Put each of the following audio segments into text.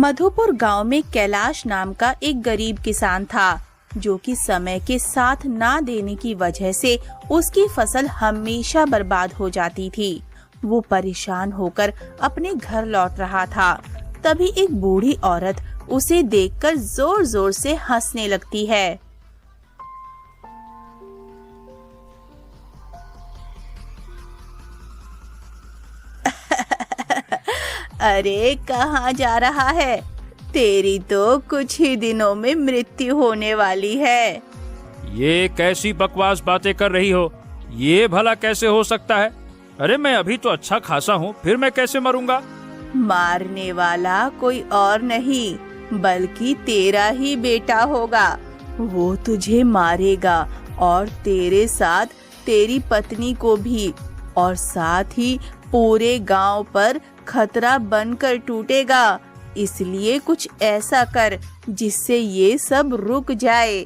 मधुपुर गांव में कैलाश नाम का एक गरीब किसान था, जो कि समय के साथ ना देने की वजह से उसकी फसल हमेशा बर्बाद हो जाती थी। वो परेशान होकर अपने घर लौट रहा था। तभी एक बूढ़ी औरत उसे देखकर जोर जोर से हंसने लगती है। अरे कहाँ जा रहा है? तेरी तो कुछ ही दिनों में मृत्यु होने वाली है। ये कैसी बकवास बातें कर रही हो? ये भला कैसे हो सकता है? अरे मैं अभी तो अच्छा खासा हूँ, फिर मैं कैसे मरूंगा? मारने वाला कोई और नहीं बल्कि तेरा ही बेटा होगा। वो तुझे मारेगा और तेरे साथ तेरी पत्नी को भी, और साथ ही पूरे गांव पर खतरा बनकर टूटेगा। इसलिए कुछ ऐसा कर जिससे ये सब रुक जाए।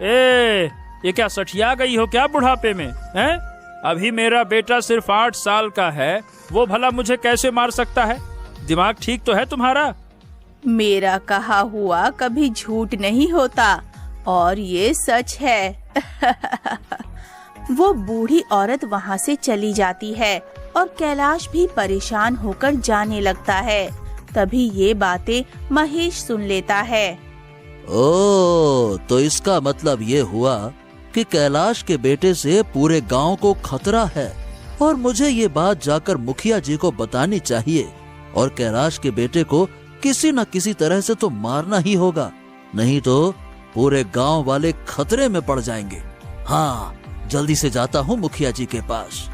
ये क्या सठिया गई हो क्या बुढ़ापे में? हैं? अभी मेरा बेटा सिर्फ 8 साल का है, वो भला मुझे कैसे मार सकता है? दिमाग ठीक तो है तुम्हारा? मेरा कहा हुआ कभी झूठ नहीं होता और ये सच है। वो बूढ़ी औरत वहाँ से चली जाती है और कैलाश भी परेशान होकर जाने लगता है। तभी ये बातें महेश सुन लेता है। ओ, तो इसका मतलब ये हुआ कि कैलाश के बेटे से पूरे गांव को खतरा है और मुझे ये बात जाकर मुखिया जी को बतानी चाहिए और कैलाश के बेटे को किसी न किसी तरह से तो मारना ही होगा, नहीं तो पूरे गांव वाले खतरे में पड़ जाएंगे। हाँ, जल्दी से जाता हूँ मुखिया जी के पास।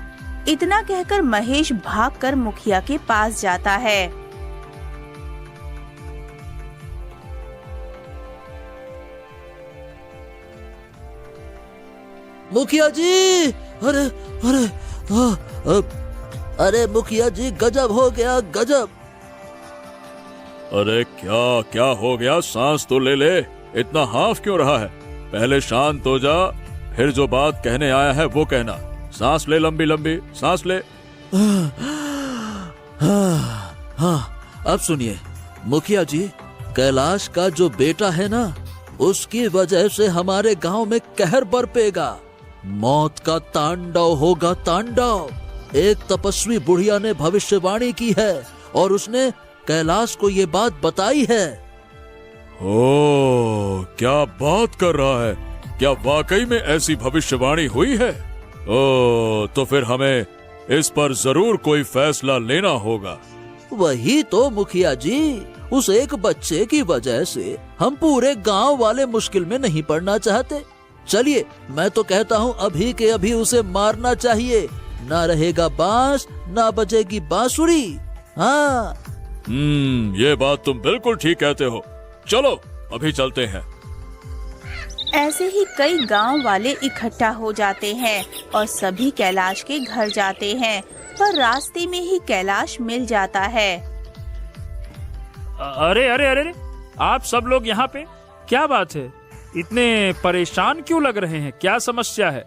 इतना कहकर महेश भागकर मुखिया के पास जाता है। मुखिया जी, अरे अरे अरे मुखिया जी, गजब हो गया, गजब। अरे क्या क्या हो गया? सांस तो ले ले, इतना हाफ क्यों रहा है? पहले शांत हो जा, फिर जो बात कहने आया है वो कहना। सांस ले, लंबी लंबी सांस ले। हाँ, अब सुनिए मुखिया जी, कैलाश का जो बेटा है ना, उसकी वजह से हमारे गांव में कहर बरपेगा। मौत का तांडव होगा, तांडव। एक तपस्वी बुढ़िया ने भविष्यवाणी की है और उसने कैलाश को ये बात बताई है। ओ, क्या बात कर रहा है? क्या वाकई में ऐसी भविष्यवाणी हुई है? ओ, तो फिर हमें इस पर जरूर कोई फैसला लेना होगा। वही तो मुखिया जी, उस एक बच्चे की वजह से हम पूरे गांव वाले मुश्किल में नहीं पड़ना चाहते। चलिए, मैं तो कहता हूँ अभी के अभी उसे मारना चाहिए। ना रहेगा बांस, ना बजेगी बांसुरी। हाँ। ये बात तुम बिल्कुल ठीक कहते हो। चलो अभी चलते हैं। ऐसे ही कई गांव वाले इकट्ठा हो जाते हैं और सभी कैलाश के घर जाते हैं, पर रास्ते में ही कैलाश मिल जाता है। अरे अरे अरे अरे, आप सब लोग यहाँ पे? क्या बात है? इतने परेशान क्यों लग रहे हैं? क्या समस्या है?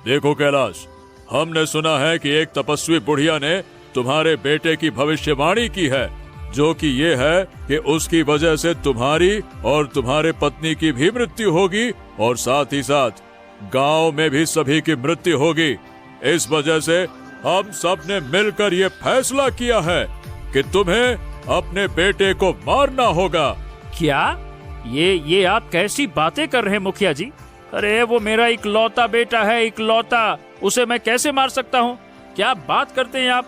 देखो कैलाश, हमने सुना है कि एक तपस्वी बुढ़िया ने तुम्हारे बेटे की भविष्यवाणी की है, जो कि ये है कि उसकी वजह से तुम्हारी और तुम्हारे पत्नी की भी मृत्यु होगी और साथ ही साथ गांव में भी सभी की मृत्यु होगी। इस वजह से हम सब ने मिलकर ये फैसला किया है कि तुम्हें अपने बेटे को मारना होगा। क्या? ये आप कैसी बातें कर रहे हैं मुखिया जी? अरे वो मेरा इकलौता बेटा है, इकलौता। उसे मैं कैसे मार सकता हूँ? क्या बात करते हैं आप?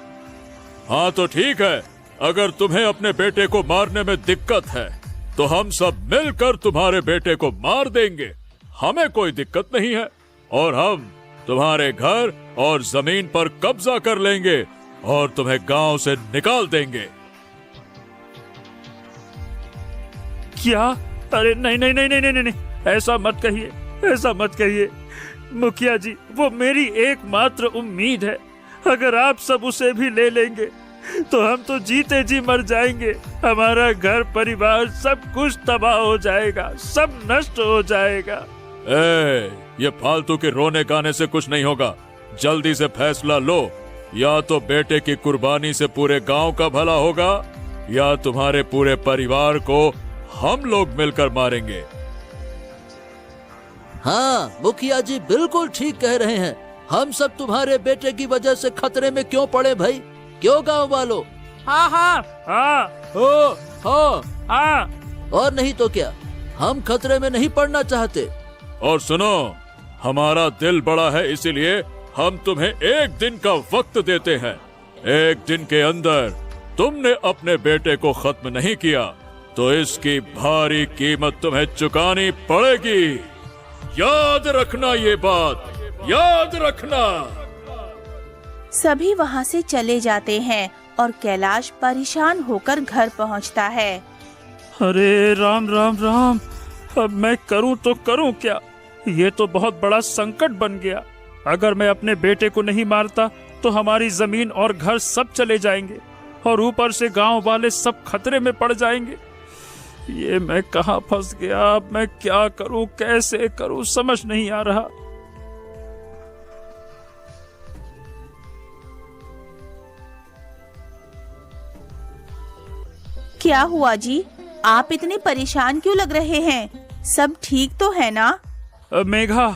हाँ तो ठीक है, अगर तुम्हें अपने बेटे को मारने में दिक्कत है तो हम सब मिलकर तुम्हारे बेटे को मार देंगे। हमें कोई दिक्कत नहीं है और हम तुम्हारे घर और जमीन पर कब्जा कर लेंगे और तुम्हें गांव से निकाल देंगे। क्या? अरे नहीं नहीं नहीं नहीं नहीं नहीं, ऐसा मत कहिए, ऐसा मत कहिए मुखिया जी। वो मेरी एकमात्र उम्मीद है। अगर आप सब उसे भी ले लेंगे तो हम तो जीते जी मर जाएंगे। हमारा घर परिवार सब कुछ तबाह हो जाएगा, सब नष्ट हो जाएगा। ये फालतू के रोने गाने से कुछ नहीं होगा। जल्दी से फैसला लो, या तो बेटे की कुर्बानी से पूरे गांव का भला होगा या तुम्हारे पूरे परिवार को हम लोग मिलकर मारेंगे। हाँ, मुखिया जी बिल्कुल ठीक कह रहे हैं। हम सब तुम्हारे बेटे की वजह से खतरे में क्यों पड़े भाई? क्यों गांव वालों? हाँ हाँ हाँ हाँ, हाँ। और नहीं तो क्या, हम खतरे में नहीं पड़ना चाहते। और सुनो, हमारा दिल बड़ा है, इसीलिए हम तुम्हें एक दिन का वक्त देते हैं। एक दिन के अंदर तुमने अपने बेटे को खत्म नहीं किया तो इसकी भारी कीमत तुम्हें चुकानी पड़ेगी। याद रखना, ये बात याद रखना। सभी वहाँ से चले जाते हैं और कैलाश परेशान होकर घर पहुँचता है। अरे राम राम राम, अब मैं करूं तो करूं क्या? ये तो बहुत बड़ा संकट बन गया। अगर मैं अपने बेटे को नहीं मारता तो हमारी जमीन और घर सब चले जाएंगे और ऊपर से गांव वाले सब खतरे में पड़ जाएंगे। ये मैं कहाँ फंस गया? अब मैं क्या करूं, कैसे करूं, समझ नहीं आ रहा। क्या हुआ जी? आप इतने परेशान क्यों लग रहे हैं? सब ठीक तो है ना? मेघा,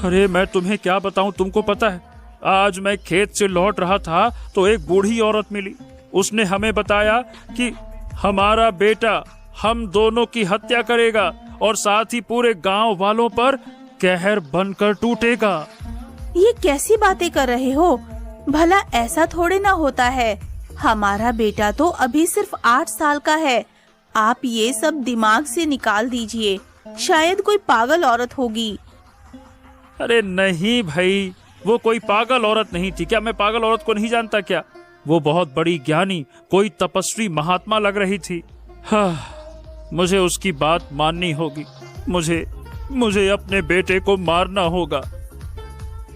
अरे मैं तुम्हें क्या बताऊं, तुमको पता है आज मैं खेत से लौट रहा था तो एक बूढ़ी औरत मिली। उसने हमें बताया कि हमारा बेटा हम दोनों की हत्या करेगा और साथ ही पूरे गांव वालों पर कहर बनकर टूटेगा। ये कैसी बातें कर रहे हो? भला ऐसा थोड़े ना होता है। हमारा बेटा तो अभी सिर्फ 8 साल का है। आप ये सब दिमाग से निकाल दीजिए, शायद कोई पागल औरत होगी। अरे नहीं भाई, वो कोई पागल औरत नहीं थी। क्या मैं पागल औरत को नहीं जानता क्या? वो बहुत बड़ी ज्ञानी, कोई तपस्वी महात्मा लग रही थी। हाँ, मुझे उसकी बात माननी होगी। मुझे अपने बेटे को मारना होगा।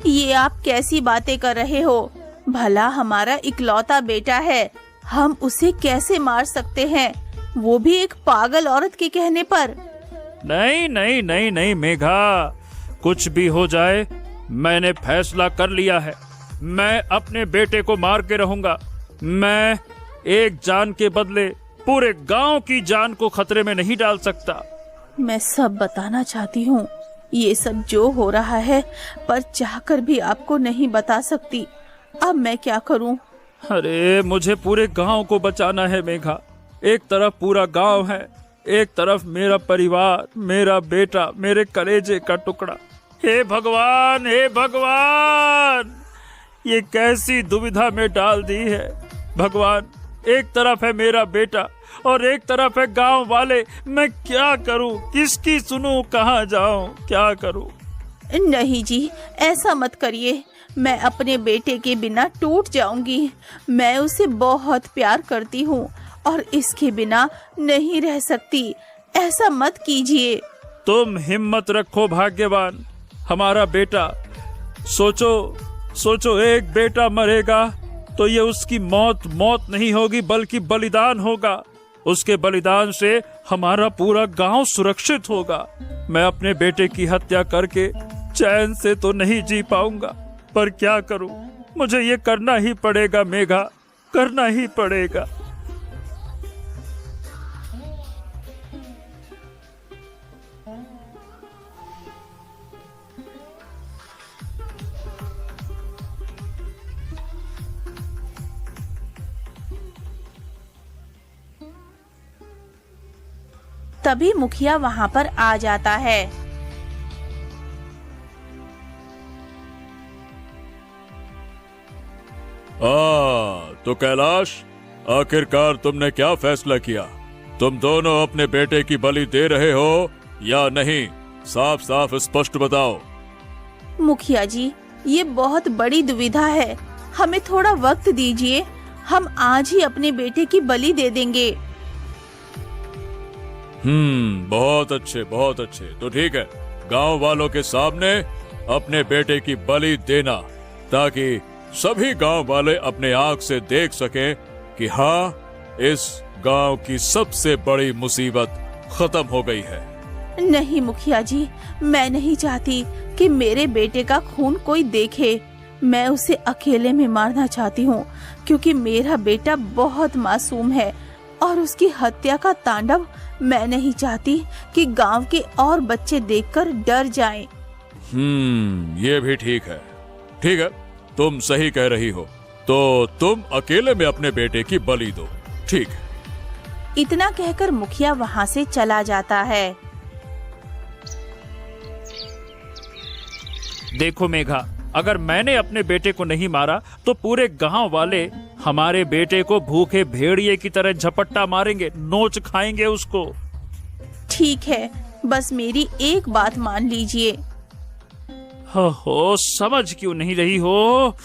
ये आप कैसी बातें कर रहे हो? भला हमारा इकलौता बेटा है, हम उसे कैसे मार सकते हैं, वो भी एक पागल औरत के कहने पर? नहीं नहीं नहीं नहीं मेघा, कुछ भी हो जाए मैंने फैसला कर लिया है। मैं अपने बेटे को मार के रहूंगा। मैं एक जान के बदले पूरे गांव की जान को खतरे में नहीं डाल सकता। मैं सब बताना चाहती हूँ, ये सब जो हो रहा है, पर चाहकर भी आपको नहीं बता सकती। अब मैं क्या करूँ? अरे मुझे पूरे गांव को बचाना है मेघा। एक तरफ पूरा गांव है, एक तरफ मेरा परिवार, मेरा बेटा, मेरे कलेजे का टुकड़ा। हे भगवान, हे भगवान, ये कैसी दुविधा में डाल दी है भगवान। एक तरफ है मेरा बेटा और एक तरफ है गांव वाले। मैं क्या करूं, किसकी सुनूं, कहां जाऊं, क्या करूं? नहीं जी, ऐसा मत करिए। मैं अपने बेटे के बिना टूट जाऊंगी। मैं उसे बहुत प्यार करती हूँ और इसके बिना नहीं रह सकती। ऐसा मत कीजिए। तुम हिम्मत रखो भाग्यवान, हमारा बेटा। सोचो एक बेटा मरेगा तो ये उसकी मौत नहीं होगी बल्कि बलिदान होगा। उसके बलिदान से हमारा पूरा गांव सुरक्षित होगा। मैं अपने बेटे की हत्या करके चैन से तो नहीं जी पाऊंगा, पर क्या करूं, मुझे ये करना ही पड़ेगा मेघा, करना ही पड़ेगा। तभी मुखिया वहाँ पर आ जाता है। तो कैलाश, आखिरकार तुमने क्या फैसला किया? तुम दोनों अपने बेटे की बलि दे रहे हो या नहीं? साफ साफ स्पष्ट बताओ। मुखिया जी, ये बहुत बड़ी दुविधा है, हमें थोड़ा वक्त दीजिए। हम आज ही अपने बेटे की बलि दे देंगे। बहुत अच्छे, बहुत अच्छे। तो ठीक है, गांव वालों के सामने अपने बेटे की बलि देना, ताकि सभी गांव वाले अपने आंख से देख सकें कि हाँ, इस गांव की सबसे बड़ी मुसीबत खत्म हो गई है। नहीं मुखिया जी, मैं नहीं चाहती कि मेरे बेटे का खून कोई देखे। मैं उसे अकेले में मारना चाहती हूँ, क्योंकि मेरा बेटा बहुत मासूम है और उसकी हत्या का तांडव मैं नहीं चाहती कि गांव के और बच्चे देखकर डर जाएं। ये भी ठीक है। ठीक है, तुम सही कह रही हो। तो तुम अकेले में अपने बेटे की बलि दो। ठीक है। इतना कहकर मुखिया वहाँ से चला जाता है। देखो मेघा, अगर मैंने अपने बेटे को नहीं मारा तो पूरे गांव वाले हमारे बेटे को भूखे भेड़िए की तरह झपट्टा मारेंगे, नोच खाएंगे उसको। ठीक है, बस मेरी एक बात मान लीजिए। हो, समझ क्यों नहीं रही हो?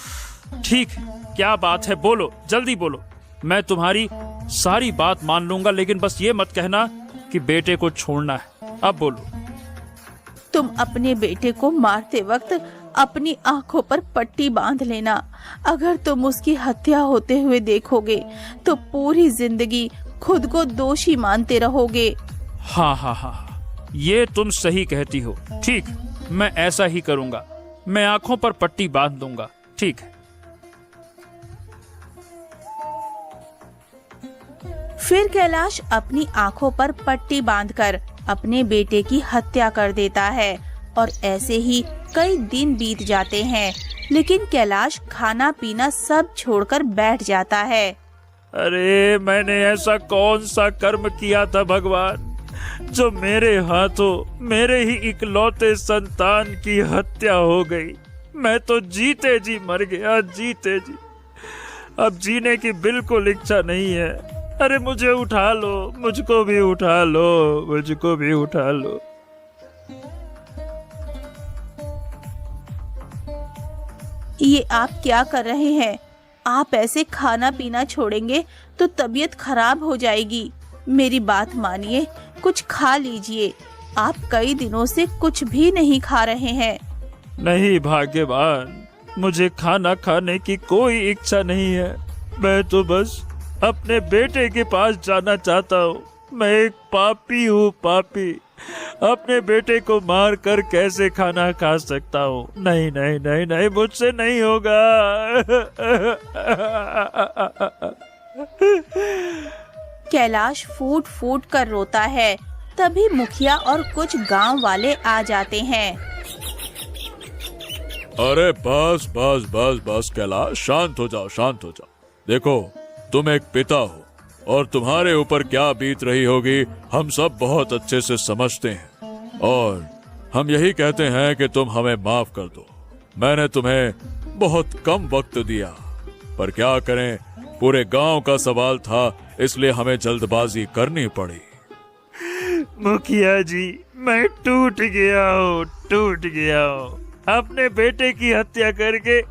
ठीक है, क्या बात है, बोलो, जल्दी बोलो। मैं तुम्हारी सारी बात मान लूंगा, लेकिन बस ये मत कहना कि बेटे को छोड़ना है। अब बोलो। तुम अपने बेटे को मारते वक्त अपनी आंखों पर पट्टी बांध लेना। अगर तुम उसकी हत्या होते हुए देखोगे तो पूरी जिंदगी खुद को दोषी मानते रहोगे। हाँ, ये तुम सही कहती हो। ठीक, मैं ऐसा ही करूंगा। मैं आंखों पर पट्टी बांध दूंगा। ठीक है। फिर कैलाश अपनी आंखों पर पट्टी बांधकर अपने बेटे की हत्या कर देता है और ऐसे ही कई दिन बीत जाते हैं, लेकिन कैलाश खाना पीना सब छोड़कर बैठ जाता है। अरे, मैंने ऐसा कौन सा कर्म किया था भगवान, जो मेरे हाथों मेरे ही इकलौते संतान की हत्या हो गई। मैं तो जीते जी मर गया, जीते जी। अब जीने की बिल्कुल इच्छा नहीं है। अरे मुझे उठा लो, मुझको भी उठा लो, मुझको भी उठा लो। ये आप क्या कर रहे हैं? आप ऐसे खाना पीना छोड़ेंगे तो तबीयत खराब हो जाएगी। मेरी बात मानिए, कुछ खा लीजिए। आप कई दिनों से कुछ भी नहीं खा रहे हैं। नहीं भाग्यवान, मुझे खाना खाने की कोई इच्छा नहीं है। मैं तो बस अपने बेटे के पास जाना चाहता हूँ। मैं एक पापी हूँ, पापी। अपने बेटे को मार कर कैसे खाना खा सकता हूँ? नहीं नहीं नहीं नहीं, मुझसे नहीं होगा। कैलाश फूट फूट कर रोता है। तभी मुखिया और कुछ गांव वाले आ जाते हैं। अरे बस बस बस बस कैलाश, शांत हो जाओ, शांत हो जाओ। देखो, तुम एक पिता हो और तुम्हारे ऊपर क्या बीत रही होगी हम सब बहुत अच्छे से समझते हैं, और हम यही कहते हैं कि तुम हमें माफ कर दो। मैंने तुम्हें बहुत कम वक्त दिया, पर क्या करें, पूरे गांव का सवाल था, इसलिए हमें जल्दबाजी करनी पड़ी। मुखिया जी, मैं टूट गया हूँ, टूट गया हूँ अपने बेटे की हत्या करके।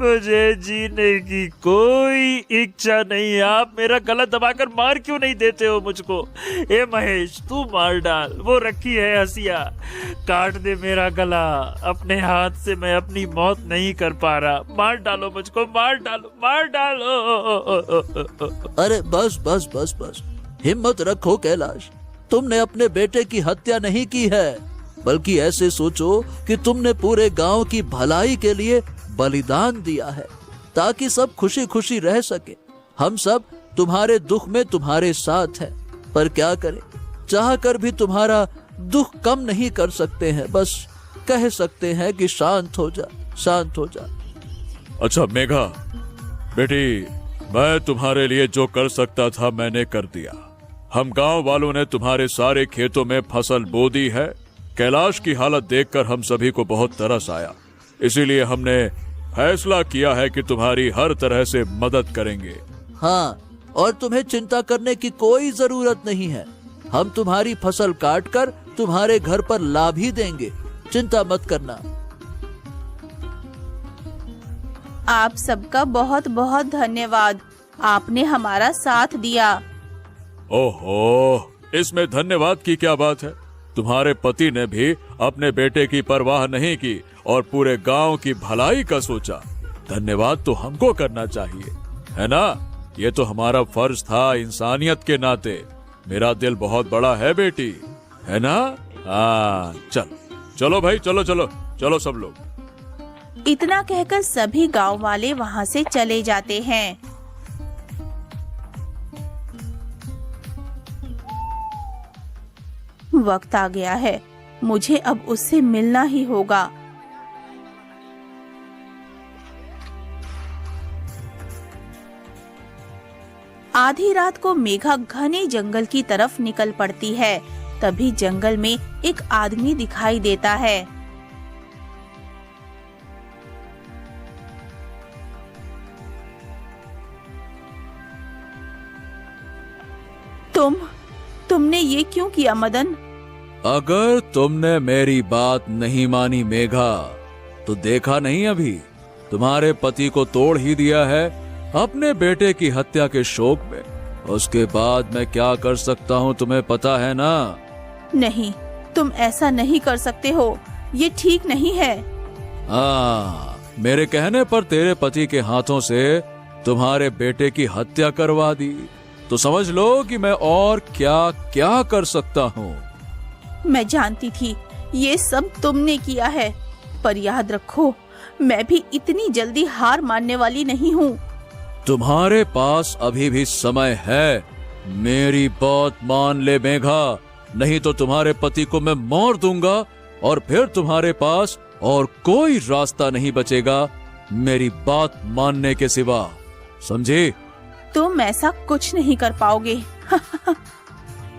मुझे जीने की कोई इच्छा नहीं है। आप मेरा गला दबाकर मार क्यों नहीं देते हो मुझको? ए महेश, तू मार डाल। वो रखी है हसिया, काट दे मेरा गला। अपने हाथ से मैं अपनी मौत नहीं कर पा रहा। मार डालो मुझको, मार डालो, मार डालो। अरे बस बस बस बस, हिम्मत रखो कैलाश। तुमने अपने बेटे की हत्या नहीं की है, बल्कि ऐसे सोचो कि तुमने पूरे गांव की भलाई के लिए बलिदान दिया है, ताकि सब खुशी खुशी रह सके। हम सब तुम्हारे दुख में तुम्हारे साथ हैं, पर क्या करें, चाह कर भी तुम्हारा दुख कम नहीं कर सकते हैं। बस कह सकते हैं कि शांत हो जा, शांत हो जा। अच्छा मेघा बेटी, मैं तुम्हारे लिए जो कर सकता था मैंने कर दिया। हम गांव वालों ने तुम्हारे सारे खेतों में फसल बो दी है। कैलाश की हालत देखकर हम सभी को बहुत तरस आया, इसीलिए हमने फैसला किया है कि तुम्हारी हर तरह से मदद करेंगे। हाँ, और तुम्हें चिंता करने की कोई जरूरत नहीं है। हम तुम्हारी फसल काटकर तुम्हारे घर पर ला भी देंगे, चिंता मत करना। आप सबका बहुत बहुत धन्यवाद। आपने हमारा साथ दिया। ओहो, इसमें धन्यवाद की क्या बात है? तुम्हारे पति ने भी अपने बेटे की परवाह नहीं की और पूरे गांव की भलाई का सोचा। धन्यवाद तो हमको करना चाहिए, है ना? ये तो हमारा फर्ज था इंसानियत के नाते। मेरा दिल बहुत बड़ा है बेटी, है ना? हाँ, चलो चलो भाई, चलो चलो चलो सब लोग। इतना कहकर सभी गांव वाले वहां से चले जाते हैं। वक्त आ गया है, मुझे अब उससे मिलना ही होगा। आधी रात को मेघा घने जंगल की तरफ निकल पड़ती है। तभी जंगल में एक आदमी दिखाई देता है। तुमने ये क्यों किया मदन? अगर तुमने मेरी बात नहीं मानी मेघा, तो देखा नहीं अभी तुम्हारे पति को तोड़ ही दिया है अपने बेटे की हत्या के शोक में। उसके बाद मैं क्या कर सकता हूँ तुम्हें पता है ना? नहीं, तुम ऐसा नहीं कर सकते हो, ये ठीक नहीं है। हाँ, मेरे कहने पर तेरे पति के हाथों से तुम्हारे बेटे की हत्या करवा दी, तो समझ लो कि मैं और क्या क्या कर सकता हूँ। मैं जानती थी ये सब तुमने किया है, पर याद रखो मैं भी इतनी जल्दी हार मानने वाली नहीं हूँ। तुम्हारे पास अभी भी समय है, मेरी बात मान ले मेघा, नहीं तो तुम्हारे पति को मैं मार दूंगा और फिर तुम्हारे पास और कोई रास्ता नहीं बचेगा मेरी बात मानने के सिवा, समझे? तुम ऐसा कुछ नहीं कर पाओगे।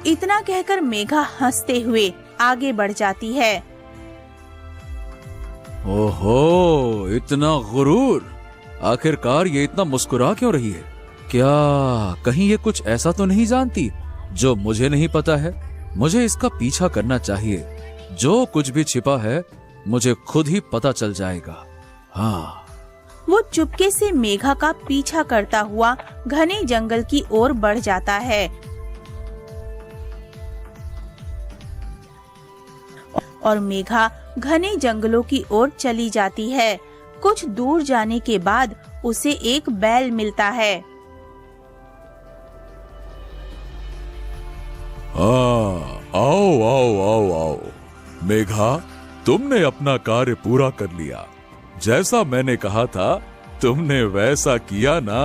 इतना कहकर मेघा हंसते हुए आगे बढ़ जाती है। ओहो, इतना गुरूर! आखिरकार ये इतना मुस्कुरा क्यों रही है? क्या कहीं ये कुछ ऐसा तो नहीं जानती जो मुझे नहीं पता है? मुझे इसका पीछा करना चाहिए, जो कुछ भी छिपा है मुझे खुद ही पता चल जाएगा। हाँ। वो चुपके से मेघा का पीछा करता हुआ घने जंगल की ओर बढ़ जाता है और मेघा घने जंगलों की ओर चली जाती है। कुछ दूर जाने के बाद उसे एक बैल मिलता है। आओ आओ आओ आओ मेघा, तुमने अपना कार्य पूरा कर लिया। जैसा मैंने कहा था तुमने वैसा किया ना?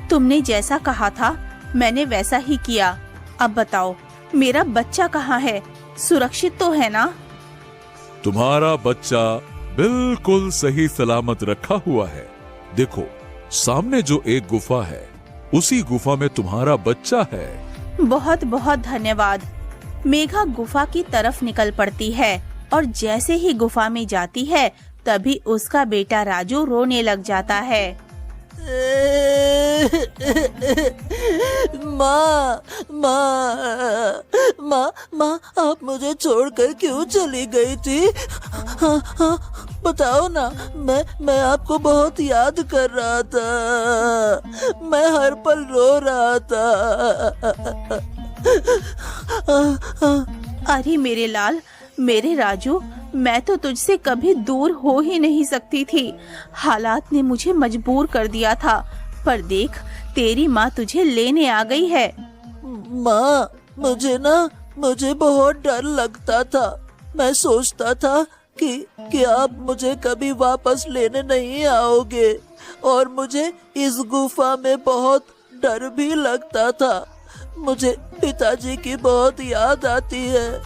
तुमने जैसा कहा था मैंने वैसा ही किया। अब बताओ मेरा बच्चा कहाँ है? सुरक्षित तो है ना? तुम्हारा बच्चा बिल्कुल सही सलामत रखा हुआ है। देखो, सामने जो एक गुफा है, उसी गुफा में तुम्हारा बच्चा है। बहुत बहुत धन्यवाद। मेघा गुफा की तरफ निकल पड़ती है और जैसे ही गुफा में जाती है तभी उसका बेटा राजू रोने लग जाता है। माँ माँ माँ माँ, आप मुझे छोड़कर क्यों चली गई थी? हाँ हाँ, बताओ ना, मैं आपको बहुत याद कर रहा था, मैं हर पल रो रहा था। अरे मेरे लाल, मेरे राजू, मैं तो तुझसे कभी दूर हो ही नहीं सकती थी। हालात ने मुझे मजबूर कर दिया था, पर देख तेरी माँ तुझे लेने आ गई है। माँ, मुझे बहुत डर लगता था। मैं सोचता था कि आप मुझे कभी वापस लेने नहीं आओगे, और मुझे इस गुफा में बहुत डर भी लगता था। मुझे पिताजी की बहुत याद आती है।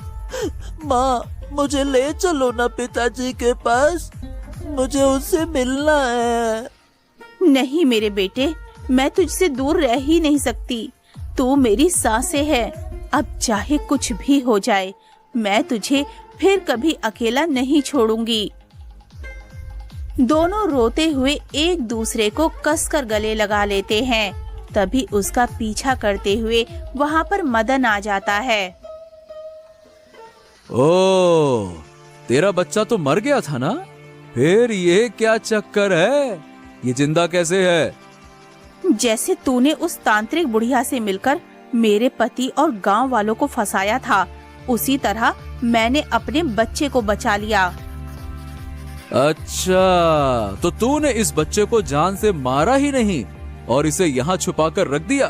माँ, मुझे ले चलो ना पिताजी के पास, मुझे उससे मिलना है। नहीं मेरे बेटे, मैं तुझसे दूर रह ही नहीं सकती। तू मेरी सांसें है। अब चाहे कुछ भी हो जाए, मैं तुझे फिर कभी अकेला नहीं छोड़ूंगी। दोनों रोते हुए एक दूसरे को कसकर गले लगा लेते हैं। तभी उसका पीछा करते हुए वहाँ पर मदन आ जाता है। ओ, तेरा बच्चा तो मर गया था ना? फिर ये क्या चक्कर है? ये जिंदा कैसे है? जैसे तूने उस तांत्रिक बुढ़िया से मिलकर मेरे पति और गांव वालों को फंसाया था, उसी तरह मैंने अपने बच्चे को बचा लिया। अच्छा, तो तूने इस बच्चे को जान से मारा ही नहीं और इसे यहाँ छुपा कर रख दिया,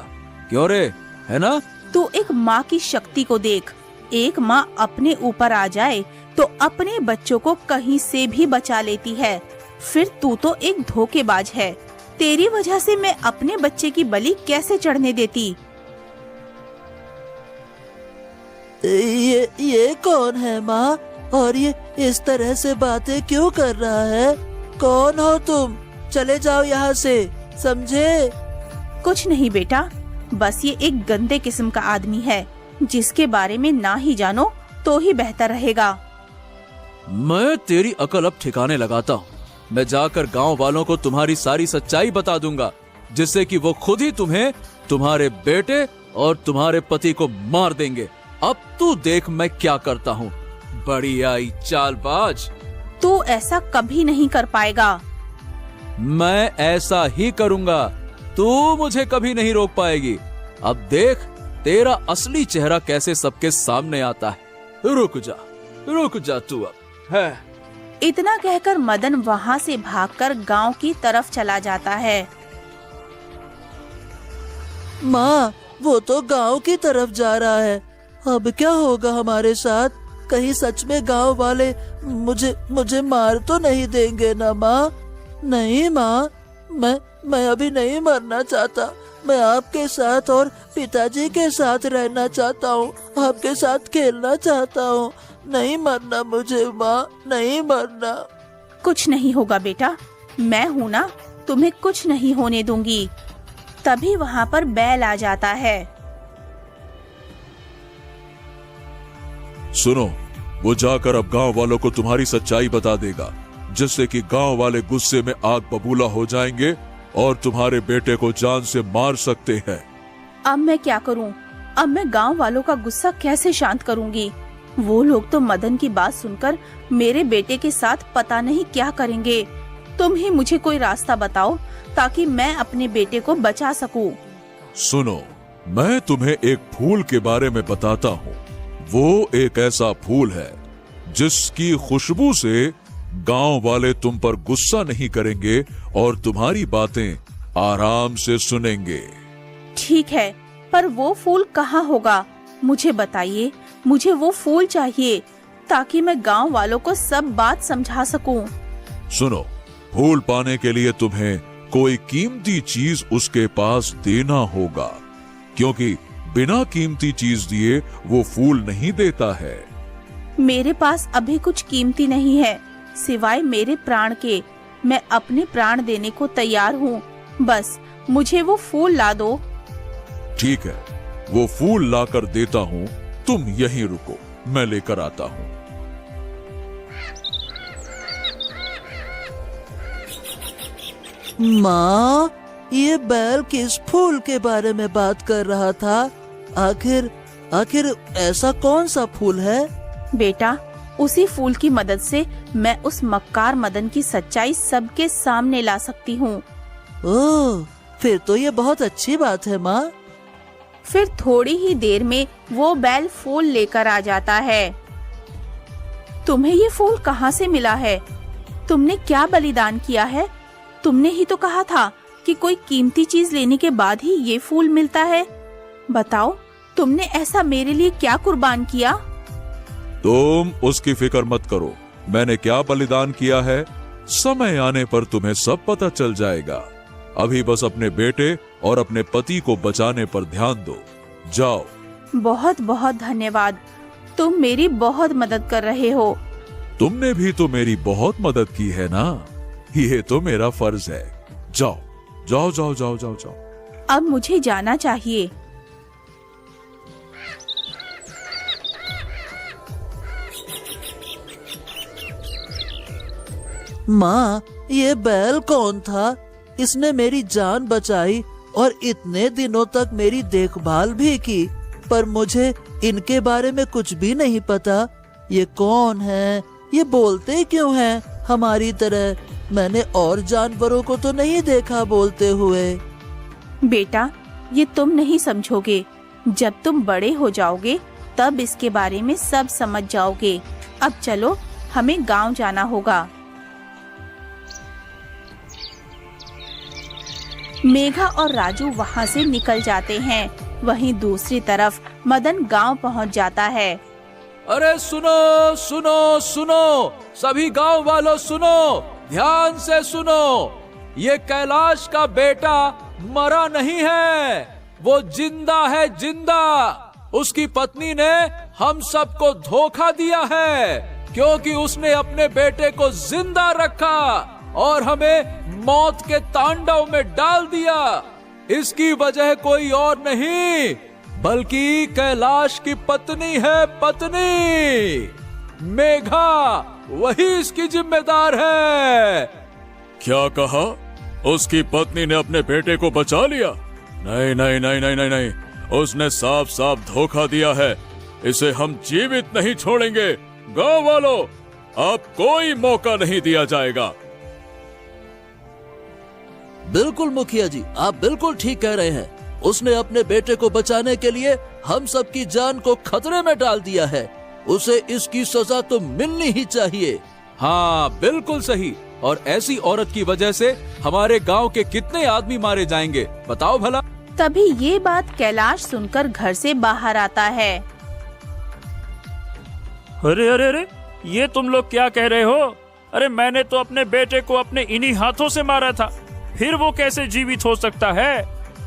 क्यों रे? है ना? तू एक माँ की शक्ति को देख। एक माँ अपने ऊपर आ जाए तो अपने बच्चों को कहीं से भी बचा लेती है। फिर तू तो एक धोखेबाज है। तेरी वजह से मैं अपने बच्चे की बलि कैसे चढ़ने देती? ये कौन है माँ? और ये इस तरह से बातें क्यों कर रहा है? कौन हो तुम? चले जाओ यहाँ से, समझे? कुछ नहीं बेटा, बस ये एक गंदे किस्म का आदमी है जिसके बारे में ना ही जानो तो ही बेहतर रहेगा। मैं तेरी अकल अब ठिकाने लगाता हूँ। मैं जाकर गांव वालों को तुम्हारी सारी सच्चाई बता दूंगा, जिससे कि वो खुद ही तुम्हें, तुम्हारे बेटे और तुम्हारे पति को मार देंगे। अब तू देख मैं क्या करता हूँ। बड़ी आई चालबाज। तू ऐसा कभी नहीं कर पाएगा। मैं ऐसा ही करूंगा। तू मुझे कभी नहीं रोक पाएगी। अब देख तेरा असली चेहरा कैसे सबके सामने आता है। रुक जा तू अब है। इतना कहकर मदन वहाँ से भागकर गांव की तरफ चला जाता है। माँ, वो तो गांव की तरफ जा रहा है। अब क्या होगा हमारे साथ? कहीं सच में गांव वाले मुझे मार तो नहीं देंगे ना माँ? नहीं माँ, मैं अभी नहीं मरना चाहता। मैं आपके साथ और पिताजी के साथ रहना चाहता हूँ, आपके साथ खेलना चाहता हूँ। नहीं मरना मुझे माँ, नहीं मरना। कुछ नहीं होगा बेटा, मैं हूँ ना, तुम्हें कुछ नहीं होने दूंगी। तभी वहाँ पर बैल आ जाता है। सुनो, वो जाकर अब गांव वालों को तुम्हारी सच्चाई बता देगा, जिससे कि गांव वाले गुस्से में आग बबूला हो जाएंगे और तुम्हारे बेटे को जान से मार सकते हैं। अब मैं क्या करूं? अब मैं गांव वालों का गुस्सा कैसे शांत करूंगी? वो लोग तो मदन की बात सुनकर मेरे बेटे के साथ पता नहीं क्या करेंगे। तुम ही मुझे कोई रास्ता बताओ ताकि मैं अपने बेटे को बचा सकूं। सुनो, मैं तुम्हें एक फूल के बारे में बताता हूँ। वो एक ऐसा फूल है जिसकी खुशबू से गांव वाले तुम पर गुस्सा नहीं करेंगे और तुम्हारी बातें आराम से सुनेंगे। ठीक है, पर वो फूल कहाँ होगा? मुझे बताइए, मुझे वो फूल चाहिए ताकि मैं गांव वालों को सब बात समझा सकूं। सुनो, फूल पाने के लिए तुम्हें कोई कीमती चीज उसके पास देना होगा, क्योंकि बिना कीमती चीज दिए वो फूल नहीं देता है। मेरे पास अभी कुछ कीमती नहीं है सिवाय मेरे प्राण के। मैं अपने प्राण देने को तैयार हूँ, बस मुझे वो फूल ला दो। ठीक है, वो फूल लाकर देता हूँ, तुम यहीं रुको, मैं लेकर आता हूँ। माँ, ये बैल किस फूल के बारे में बात कर रहा था? आखिर ऐसा कौन सा फूल है? बेटा, उसी फूल की मदद से मैं उस मक्कार मदन की सच्चाई सबके सामने ला सकती हूँ। ओह, फिर तो ये बहुत अच्छी बात है माँ। फिर थोड़ी ही देर में वो बैल फूल लेकर आ जाता है। तुम्हें ये फूल कहाँ से मिला है? तुमने क्या बलिदान किया है? तुमने ही तो कहा था कि कोई कीमती चीज लेने के बाद ही ये फूल मिलता है। बताओ, तुमने ऐसा मेरे लिए क्या कुर्बान किया? तुम उसकी फिक्र मत करो, मैंने क्या बलिदान किया है, समय आने पर तुम्हें सब पता चल जाएगा। अभी बस अपने बेटे और अपने पति को बचाने पर ध्यान दो। जाओ। बहुत बहुत धन्यवाद, तुम मेरी बहुत मदद कर रहे हो। तुमने भी तो मेरी बहुत मदद की है ना, ये तो मेरा फर्ज है। जाओ जाओ जाओ जाओ जाओ जाओ। अब मुझे जाना चाहिए। माँ, ये बैल कौन था? इसने मेरी जान बचाई और इतने दिनों तक मेरी देखभाल भी की, पर मुझे इनके बारे में कुछ भी नहीं पता। ये कौन है? ये बोलते क्यों हैं हमारी तरह? मैंने और जानवरों को तो नहीं देखा बोलते हुए। बेटा, ये तुम नहीं समझोगे। जब तुम बड़े हो जाओगे तब इसके बारे में सब समझ जाओगे। अब चलो, हमें गांव जाना होगा। मेघा और राजू वहाँ से निकल जाते हैं। वहीं दूसरी तरफ मदन गांव पहुँच जाता है। अरे सुनो सुनो सुनो, सभी गांव वालों सुनो, ध्यान से सुनो। ये कैलाश का बेटा मरा नहीं है, वो जिंदा है, जिंदा। उसकी पत्नी ने हम सबको धोखा दिया है, क्योंकि उसने अपने बेटे को जिंदा रखा और हमें मौत के तांडव में डाल दिया। इसकी वजह कोई और नहीं बल्कि कैलाश की पत्नी है, पत्नी मेघा, वही इसकी जिम्मेदार है। क्या कहा? उसकी पत्नी ने अपने बेटे को बचा लिया? नहीं नहीं नहीं नहीं नहीं नहीं, उसने साफ साफ धोखा दिया है। इसे हम जीवित नहीं छोड़ेंगे। गांव वालों, अब कोई मौका नहीं दिया जाएगा। बिल्कुल मुखिया जी, आप बिल्कुल ठीक कह रहे हैं। उसने अपने बेटे को बचाने के लिए हम सबकी जान को खतरे में डाल दिया है। उसे इसकी सजा तो मिलनी ही चाहिए। हाँ, बिल्कुल सही। और ऐसी औरत की वजह से हमारे गांव के कितने आदमी मारे जाएंगे, बताओ भला। तभी ये बात कैलाश सुनकर घर से बाहर आता है। अरे अरे अरे, ये तुम लोग क्या कह रहे हो? अरे मैंने तो अपने बेटे को अपने इन्हीं हाथों से मारा था, फिर वो कैसे जीवित हो सकता है?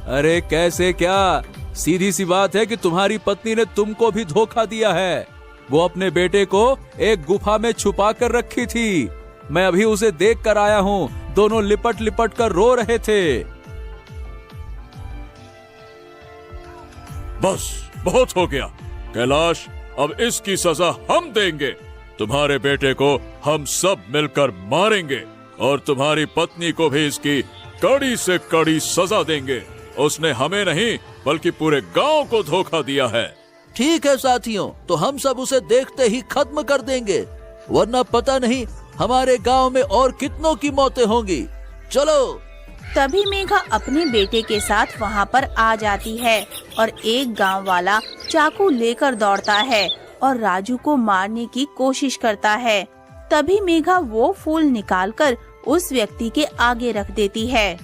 अरे कैसे क्या, सीधी सी बात है कि तुम्हारी पत्नी ने तुमको भी धोखा दिया है। वो अपने बेटे को एक गुफा में छुपा कर रखी थी। मैं अभी उसे देख कर आया हूँ। दोनों लिपट लिपट कर रो रहे थे। बस बहुत हो गया कैलाश, अब इसकी सजा हम देंगे। तुम्हारे बेटे को हम सब मिलकर मारेंगे और तुम्हारी पत्नी को भी इसकी कड़ी से कड़ी सजा देंगे। उसने हमें नहीं बल्कि पूरे गांव को धोखा दिया है। ठीक है साथियों, तो हम सब उसे देखते ही खत्म कर देंगे, वरना पता नहीं हमारे गांव में और कितनों की मौतें होंगी। चलो। तभी मेघा अपने बेटे के साथ वहाँ पर आ जाती है और एक गांव वाला चाकू लेकर दौड़ता है और राजू को मारने की कोशिश करता है। तभी मेघा वो फूल निकालकर उस व्यक्ति के आगे रख देती है।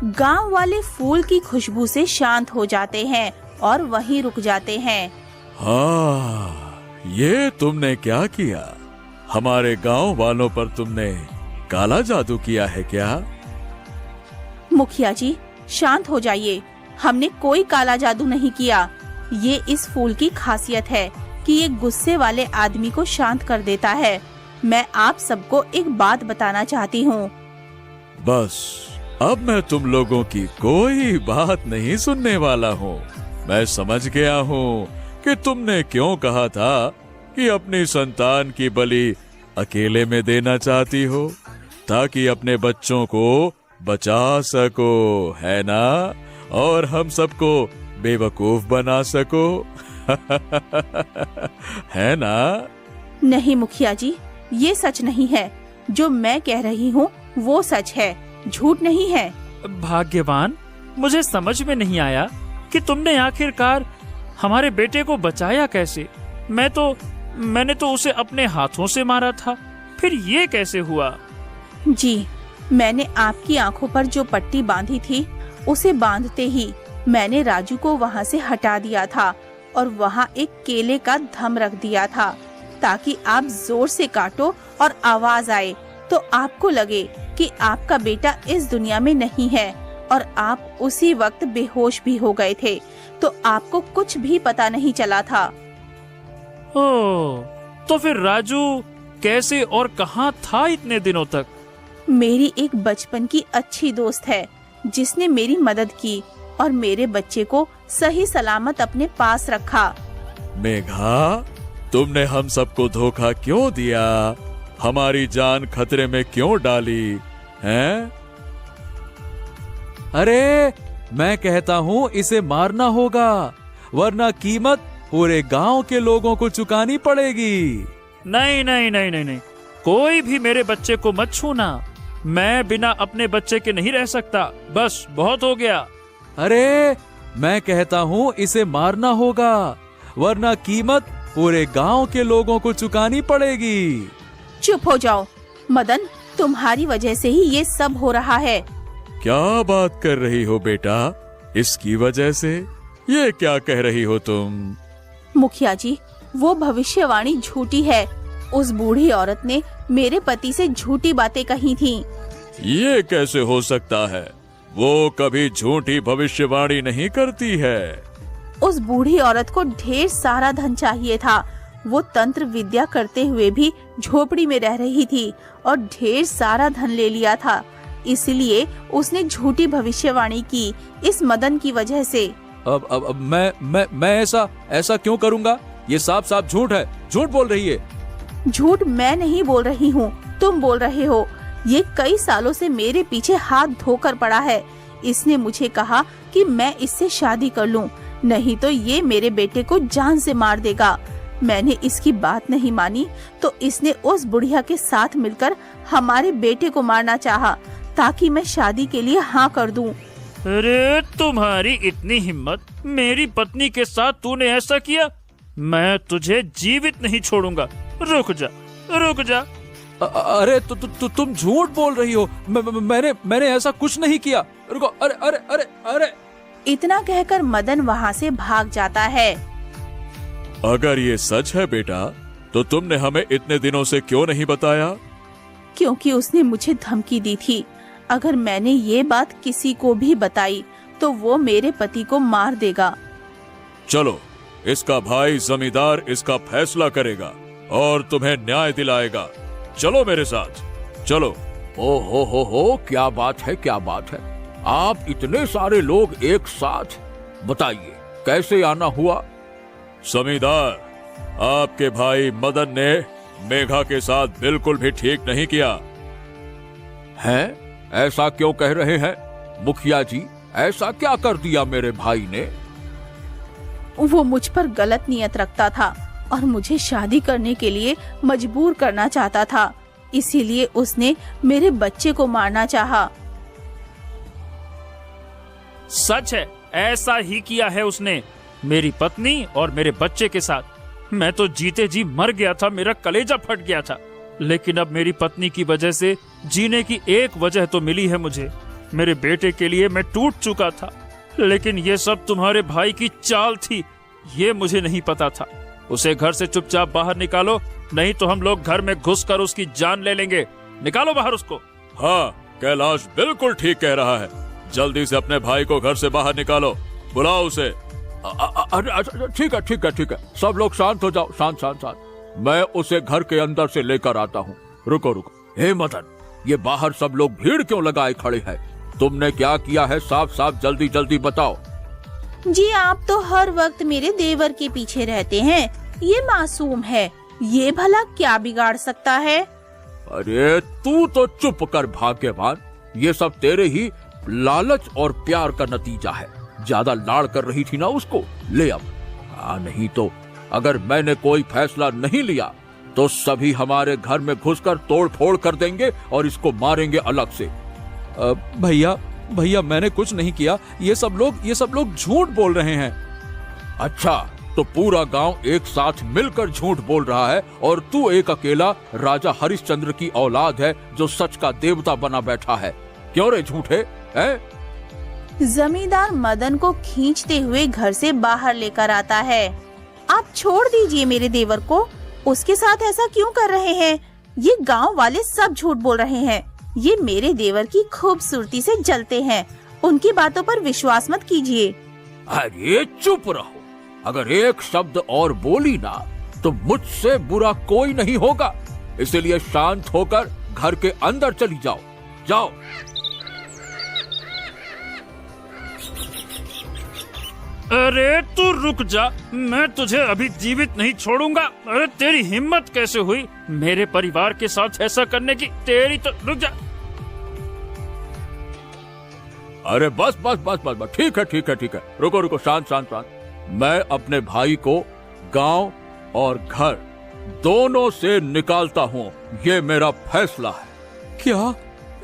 गांव वाले फूल की खुशबू से शांत हो जाते हैं और वहीं रुक जाते हैं। हाँ, ये तुमने क्या किया? हमारे गांव वालों पर तुमने काला जादू किया है क्या? मुखिया जी, शांत हो जाइए। हमने कोई काला जादू नहीं किया। ये इस फूल की खासियत है कि ये गुस्से वाले आदमी को शांत कर देता है। मैं आप सबको एक बात बताना चाहती हूँ। बस अब मैं तुम लोगों की कोई बात नहीं सुनने वाला हूँ। मैं समझ गया हूँ कि तुमने क्यों कहा था कि अपनी संतान की बलि अकेले में देना चाहती हो, ताकि अपने बच्चों को बचा सको, है ना? और हम सबको बेवकूफ बना सको। है ना? नहीं मुखिया जी, ये सच नहीं है। जो मैं कह रही हूँ वो सच है, झूठ नहीं है। भाग्यवान, मुझे समझ में नहीं आया कि तुमने आखिरकार हमारे बेटे को बचाया कैसे? मैंने तो उसे अपने हाथों से मारा था, फिर ये कैसे हुआ? जी, मैंने आपकी आंखों पर जो पट्टी बांधी थी, उसे बांधते ही मैंने राजू को वहाँ से हटा दिया था और वहाँ एक केले का थंब रख दिया था, ताकि आप जोर से काटो और आवाज आए तो आपको लगे कि आपका बेटा इस दुनिया में नहीं है। और आप उसी वक्त बेहोश भी हो गए थे, तो आपको कुछ भी पता नहीं चला था। ओह, तो फिर राजू कैसे और कहाँ था इतने दिनों तक? मेरी एक बचपन की अच्छी दोस्त है जिसने मेरी मदद की और मेरे बच्चे को सही सलामत अपने पास रखा। मेघा, तुमने हम सबको धोखा क्यों दिया? हमारी जान खतरे में क्यों डाली हैं? अरे मैं कहता हूँ इसे मारना होगा, वरना कीमत पूरे गांव के लोगों को चुकानी पड़ेगी। नहीं नहीं नहीं नहीं नहीं, कोई भी मेरे बच्चे को मत छूना। मैं बिना अपने बच्चे के नहीं रह सकता। बस बहुत हो गया। अरे मैं कहता हूँ इसे मारना होगा, वरना कीमत पूरे गांव के लोगों को चुकानी पड़ेगी। चुप हो जाओ मदन, तुम्हारी वजह से ही ये सब हो रहा है। क्या बात कर रही हो बेटा? इसकी वजह से? ये क्या कह रही हो तुम? मुखिया जी, वो भविष्यवाणी झूठी है। उस बूढ़ी औरत ने मेरे पति से झूठी बातें कही थीं। ये कैसे हो सकता है? वो कभी झूठी भविष्यवाणी नहीं करती है। उस बूढ़ी औरत को ढेर सारा धन चाहिए था। वो तंत्र विद्या करते हुए भी झोपड़ी में रह रही थी और ढेर सारा धन ले लिया था। इसलिए उसने झूठी भविष्यवाणी की इस मदन की वजह से। अब मैं ऐसा क्यों करूंगा? ये साफ साफ झूठ है, झूठ बोल रही है। झूठ मैं नहीं बोल रही हूँ, तुम बोल रहे हो। ये कई सालों से मेरे पीछे हाथ धोकर पड़ा है। इसने मुझे कहा कि मैं इससे शादी कर लूं, नहीं तो ये मेरे बेटे को जान से मार देगा। मैंने इसकी बात नहीं मानी तो इसने उस बुढ़िया के साथ मिलकर हमारे बेटे को मारना चाहा ताकि मैं शादी के लिए हाँ कर दूं। अरे तुम्हारी इतनी हिम्मत, मेरी पत्नी के साथ तूने ऐसा किया? मैं तुझे जीवित नहीं छोड़ूंगा। रुक जा। अरे तुम झूठ बोल रही हो। मैंने ऐसा कुछ नहीं किया। रुको। अरे। इतना कहकर मदन वहाँ से भाग जाता है। अगर ये सच है बेटा, तो तुमने हमें इतने दिनों से क्यों नहीं बताया? क्योंकि उसने मुझे धमकी दी थी। अगर मैंने ये बात किसी को भी बताई तो वो मेरे पति को मार देगा। चलो, इसका भाई जमींदार इसका फैसला करेगा और तुम्हें न्याय दिलाएगा। चलो मेरे साथ, चलो। ओ हो, क्या बात है। आप इतने सारे लोग एक साथ, बताइए कैसे आना हुआ? जमींदार, आपके भाई मदन ने मेघा के साथ बिल्कुल भी ठीक नहीं किया। हैं? ऐसा क्यों कह रहे हैं? मुखिया जी, ऐसा क्या कर दिया मेरे भाई ने? वो मुझ पर गलत नियत रखता था और मुझे शादी करने के लिए मजबूर करना चाहता था। इसीलिए उसने मेरे बच्चे को मारना चाहा। सच है, ऐसा ही किया है उसने, मेरी पत्नी और मेरे बच्चे के साथ। मैं तो जीते जी मर गया था, मेरा कलेजा फट गया था। लेकिन अब मेरी पत्नी की वजह से जीने की एक वजह तो मिली है मुझे। मेरे बेटे के लिए मैं टूट चुका था, लेकिन ये सब तुम्हारे भाई की चाल थी, ये मुझे नहीं पता था। उसे घर से चुपचाप बाहर निकालो, नहीं तो हम लोग घर में घुसकर उसकी जान ले लेंगे। निकालो बाहर उसको। हाँ, कैलाश बिल्कुल ठीक कह रहा है। जल्दी से अपने भाई को घर से बाहर निकालो, बुलाओ उसे। ठीक है। सब लोग शांत हो जाओ, शांत। मैं उसे घर के अंदर से लेकर आता हूँ। रुको। हे मदन, ये बाहर सब लोग भीड़ क्यों लगाए खड़े हैं? तुमने क्या किया है? साफ जल्दी बताओ। जी, आप तो हर वक्त मेरे देवर के पीछे रहते हैं। ये मासूम है, ये भला क्या बिगाड़ सकता है? अरे तू तो चुप कर भाग्यवान, ये सब तेरे ही लालच और प्यार का नतीजा है। ज्यादा लाड़ कर रही थी ना उसको, ले अब। नहीं तो अगर मैंने कोई फैसला नहीं लिया तो सभी हमारे घर में घुसकर तोड़ फोड़ कर देंगे और इसको मारेंगे अलग से। भैया मैंने कुछ नहीं किया। ये सब लोग झूठ बोल रहे हैं। अच्छा, तो पूरा गांव एक साथ मिलकर झूठ बोल रहा है और तू एक अकेला राजा हरिश्चंद्र की औलाद है जो सच का देवता बना बैठा है। क्यों रे झूठे? जमींदार मदन को खींचते हुए घर से बाहर लेकर आता है। आप छोड़ दीजिए मेरे देवर को, उसके साथ ऐसा क्यों कर रहे हैं? ये गांव वाले सब झूठ बोल रहे हैं। ये मेरे देवर की खूबसूरती से जलते हैं, उनकी बातों पर विश्वास मत कीजिए। अरे चुप रहो, अगर एक शब्द और बोली ना तो मुझसे बुरा कोई नहीं होगा। इसलिए शांत होकर घर के अंदर चली जाओ। अरे तू रुक जा, मैं तुझे अभी जीवित नहीं छोड़ूंगा। अरे तेरी हिम्मत कैसे हुई मेरे परिवार के साथ ऐसा करने की? तेरी तो रुक जा। अरे बस। ठीक है। रुको, शांत। मैं अपने भाई को गांव और घर दोनों से निकालता हूँ, ये मेरा फैसला है। क्या?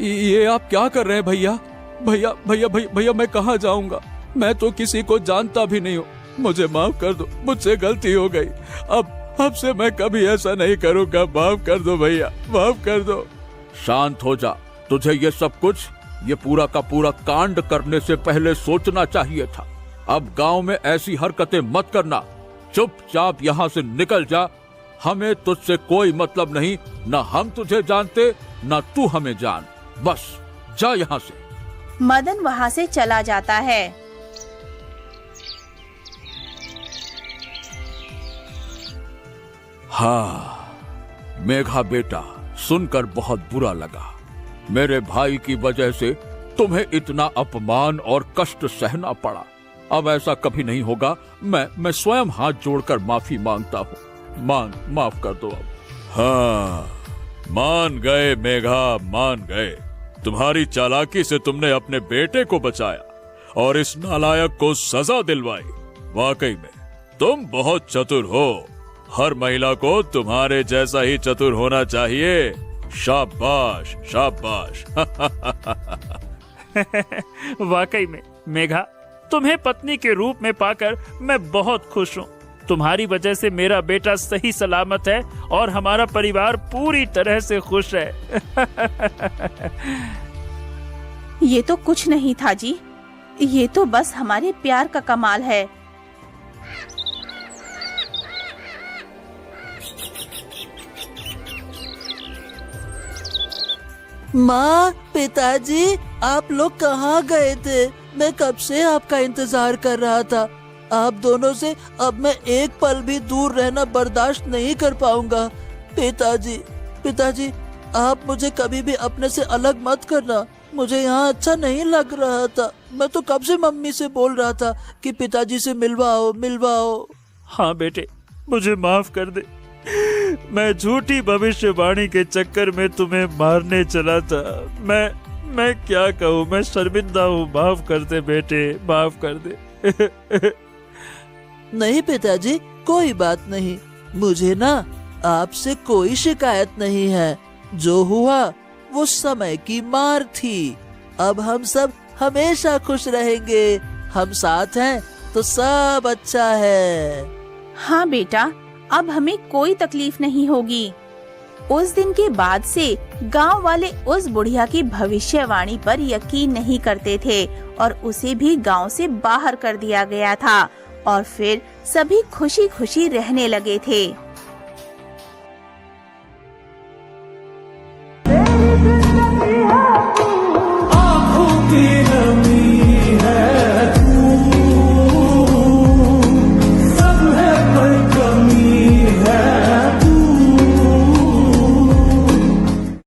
ये आप क्या कर रहे हैं भैया? मैं कहाँ जाऊंगा? मैं तो किसी को जानता भी नहीं हूँ। मुझे माफ कर दो, मुझसे गलती हो गई। अब से मैं कभी ऐसा नहीं करूँगा। माफ कर दो भैया, माफ कर दो। शांत हो जा। तुझे ये सब कुछ, ये पूरा का पूरा कांड करने से पहले सोचना चाहिए था। अब गांव में ऐसी हरकतें मत करना। चुपचाप यहाँ से निकल जा। हमें तुझसे कोई मतलब नहीं, न हम तुझे जानते न तू हमें जान। बस जा यहाँ से। मदन वहाँ से चला जाता है। हाँ मेघा बेटा, सुनकर बहुत बुरा लगा। मेरे भाई की वजह से तुम्हें इतना अपमान और कष्ट सहना पड़ा। अब ऐसा कभी नहीं होगा। मैं स्वयं हाथ जोड़कर माफी मांगता हूँ। माफ कर दो अब। हाँ, मान गए मेघा, मान गए। तुम्हारी चालाकी से तुमने अपने बेटे को बचाया और इस नालायक को सजा दिलवाई। वाकई में तुम बहुत चतुर हो। हर महिला को तुम्हारे जैसा ही चतुर होना चाहिए। शाबाश शाबाश। वाकई में मेघा, तुम्हें पत्नी के रूप में पाकर मैं बहुत खुश हूँ। तुम्हारी वजह से मेरा बेटा सही सलामत है और हमारा परिवार पूरी तरह से खुश है। ये तो कुछ नहीं था जी, ये तो बस हमारे प्यार का कमाल है। माँ, पिताजी, आप लोग कहाँ गए थे? मैं कब से आपका इंतजार कर रहा था। आप दोनों से अब मैं एक पल भी दूर रहना बर्दाश्त नहीं कर पाऊंगा। पिताजी, आप मुझे कभी भी अपने से अलग मत करना। मुझे यहाँ अच्छा नहीं लग रहा था। मैं तो कब से मम्मी से बोल रहा था कि पिताजी से मिलवाओ। हाँ बेटे, मुझे माफ कर दे। मैं झूठी भविष्यवाणी के चक्कर में तुम्हें मारने चला था। मैं क्या कहूँ, मैं शर्मिंदा हूँ। माफ कर दे बेटे, माफ कर दे। नहीं पिताजी, कोई बात नहीं। मुझे ना आपसे कोई शिकायत नहीं है। जो हुआ वो समय की मार थी। अब हम सब हमेशा खुश रहेंगे। हम साथ हैं तो सब अच्छा है। हाँ बेटा, अब हमें कोई तकलीफ नहीं होगी। उस दिन के बाद से गांव वाले उस बुढ़िया की भविष्यवाणी पर यकीन नहीं करते थे और उसे भी गांव से बाहर कर दिया गया था और फिर सभी खुशी खुशी रहने लगे थे।